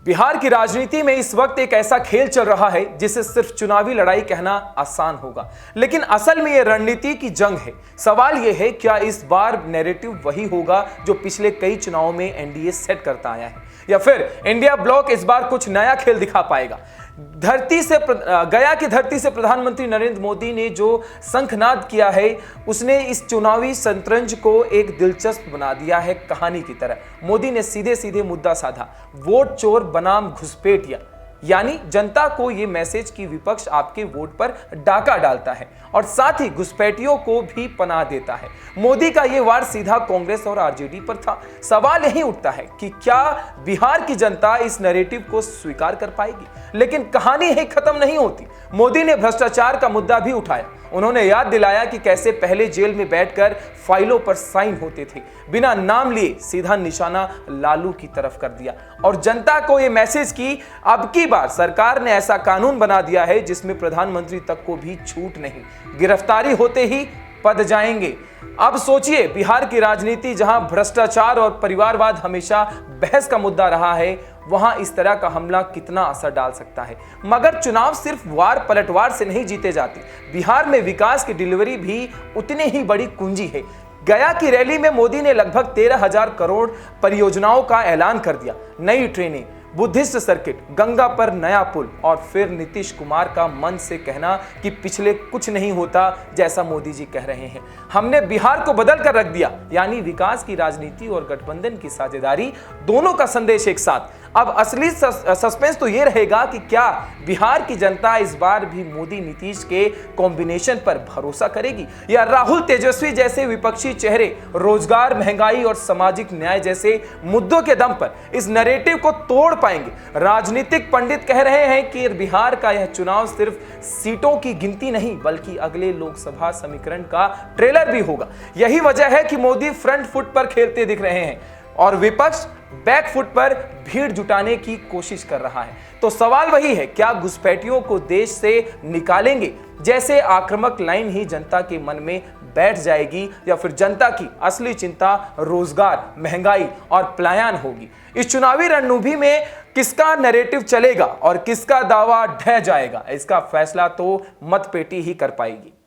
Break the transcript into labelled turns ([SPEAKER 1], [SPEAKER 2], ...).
[SPEAKER 1] बिहार की राजनीति में इस वक्त एक ऐसा खेल चल रहा है जिसे सिर्फ चुनावी लड़ाई कहना आसान होगा, लेकिन असल में यह रणनीति की जंग है। सवाल यह है, क्या इस बार नैरेटिव वही होगा जो पिछले कई चुनावों में एनडीए सेट करता आया है, या फिर इंडिया ब्लॉक इस बार कुछ नया खेल दिखा पाएगा? गया की धरती से प्रधानमंत्री नरेंद्र मोदी ने जो शंखनाद किया है, उसने इस चुनावी शतरंज को एक दिलचस्प बना दिया है कहानी की तरह। मोदी ने सीधे सीधे मुद्दा साधा, वोट चोर बनाम घुसपैठिया, यानी जनता को यह मैसेज कि विपक्ष आपके वोट पर डाका डालता है और साथ ही घुसपैठियों को भी पनाह देता है। मोदी का यह वार सीधा कांग्रेस और आरजेडी पर था। सवाल यही उठता है कि क्या बिहार की जनता इस नैरेटिव को स्वीकार कर पाएगी? लेकिन कहानी यही खत्म नहीं होती। मोदी ने भ्रष्टाचार का मुद्दा भी उठाया। उन्होंने याद दिलाया कि कैसे पहले जेल में बैठकर फाइलों पर साइन होते थे, बिना नाम लिए सीधा निशाना लालू की तरफ कर दिया और जनता को यह मैसेज कि अब की बार सरकार ने ऐसा कानून बना दिया है जिसमें प्रधानमंत्री तक को भी छूट नहीं, गिरफ्तारी होते ही पद जाएंगे। अब सोचिए, बिहार की राजनीति जहां भ्रष्टाचार और परिवारवाद हमेशा बहस का मुद्दा रहा है, वहां इस तरह का हमला कितना असर डाल सकता है। मगर चुनाव सिर्फ वार पलटवार से नहीं जीते जाते। बिहार में विकास की डिलीवरी भी उतनी ही बड़ी कुंजी है। गया की रैली में मोदी ने लगभग 13,000 करोड़ परियोजनाओं का ऐलान कर दिया। नई ट्रेनें, बुद्धिस्ट सर्किट, गंगा पर नया पुल और फिर नीतीश कुमार का मन से कहना कि पिछले कुछ नहीं होता जैसा मोदी जी कह रहे हैं। हमने बिहार को बदल कर रख दिया, यानी विकास की राजनीति और गठबंधन की साझेदारी, दोनों का संदेश एक साथ। अब असली सस्पेंस तो ये रहेगा कि क्या बिहार की जनता इस बार भी मोदी नीतीश के कॉम्बिनेशन पर भरोसा करेगी, या राहुल तेजस्वी जैसे विपक्षी चेहरे रोजगार, महंगाई और सामाजिक न्याय जैसे मुद्दों के दम पर इस नैरेटिव को तोड़ पाएंगे? राजनीतिक पंडित कह रहे हैं कि बिहार का यह चुनाव सिर्फ सीटों की गिनती नहीं, बल्कि अगले लोकसभा समीकरण का ट्रेलर भी होगा। यही वजह है कि मोदी फ्रंट फुट पर खेलते दिख रहे हैं और विपक्ष बैक फुट पर भीड़ जुटाने की कोशिश कर रहा है। तो सवाल वही है, क्या घुसपैठियों को देश से निकालेंगे जैसे आक्रामक लाइन ही जनता के मन में बैठ जाएगी, या फिर जनता की असली चिंता रोजगार, महंगाई और पलायन होगी? इस चुनावी रणनीति में किसका नैरेटिव चलेगा और किसका दावा ढह जाएगा, इसका फैसला तो मतपेटी ही कर पाएगी।